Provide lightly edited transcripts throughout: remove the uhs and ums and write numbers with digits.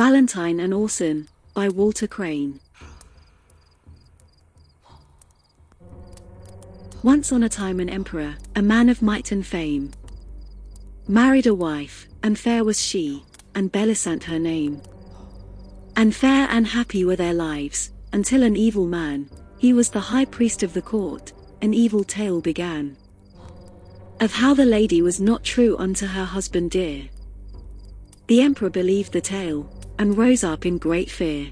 Valentine and Orson, by Walter Crane. Once on a time an emperor, a man of might and fame, married a wife, and fair was she, and Belisant her name. And fair and happy were their lives, until an evil man, he was the high priest of the court, an evil tale began, of how the lady was not true unto her husband dear. The emperor believed the tale, and rose up in great fear,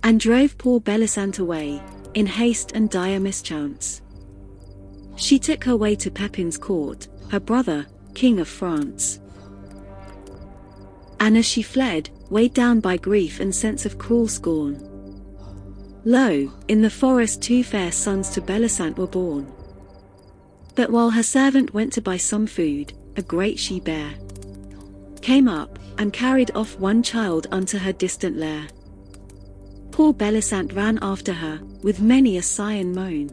and drove poor Belisant away, in haste and dire mischance. She took her way to Pepin's court, her brother, king of France. And as she fled, weighed down by grief and sense of cruel scorn, lo, in the forest 2 fair sons to Belisant were born. But while her servant went to buy some food, a great she-bear came up, and carried off one child unto her distant lair. Poor Belisant ran after her, with many a sigh and moan.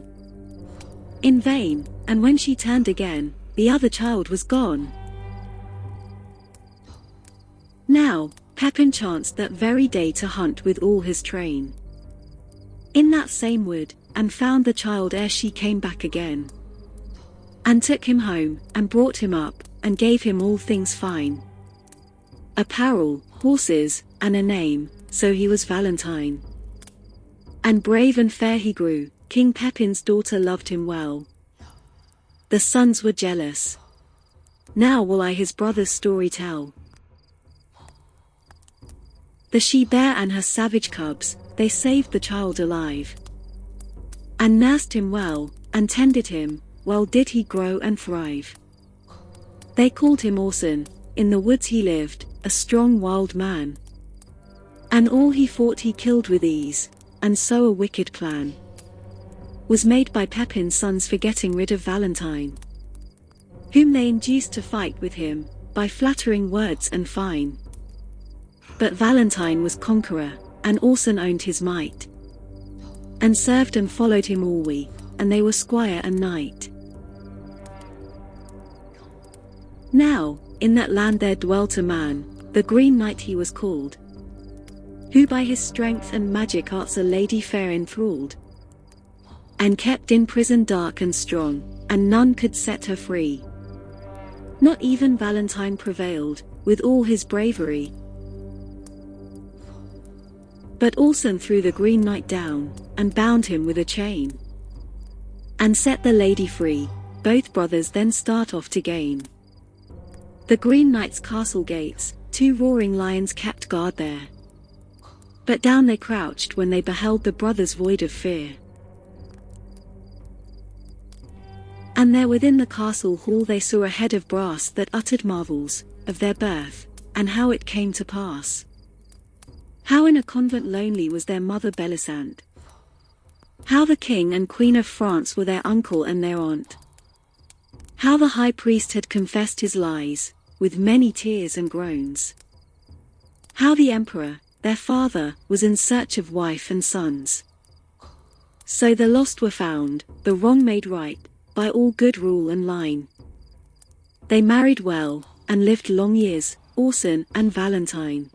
In vain, and when she turned again, the other child was gone. Now, Pepin chanced that very day to hunt with all his train in that same wood, and found the child ere she came back again, and took him home, and brought him up, and gave him all things fine, apparel, horses, and a name, so he was Valentine. And brave and fair he grew, King Pepin's daughter loved him well. The sons were jealous. Now will I his brother's story tell. The she-bear and her savage cubs, they saved the child alive, and nursed him well, and tended him, well did he grow and thrive. They called him Orson, in the woods he lived, a strong wild man, and all he fought he killed with ease, and so a wicked plan was made by Pepin's sons for getting rid of Valentine, whom they induced to fight with him, by flattering words and fine. But Valentine was conqueror, and Orson owned his might, and served and followed him always, and they were squire and knight. Now, in that land there dwelt a man, the Green Knight he was called, who by his strength and magic arts a lady fair enthralled, and kept in prison dark and strong, and none could set her free. Not even Valentine prevailed, with all his bravery. But Orson threw the Green Knight down, and bound him with a chain, and set the lady free. Both brothers then start off to gain the Green Knight's castle gates. 2 roaring lions kept guard there, but down they crouched when they beheld the brothers void of fear. And there within the castle hall they saw a head of brass that uttered marvels of their birth, and how it came to pass, how in a convent lonely was their mother Belisant, how the king and queen of France were their uncle and their aunt, how the high priest had confessed his lies, with many tears and groans, how the emperor, their father, was in search of wife and sons. So the lost were found, the wrong made right, by all good rule and line. They married well, and lived long years, Orson and Valentine.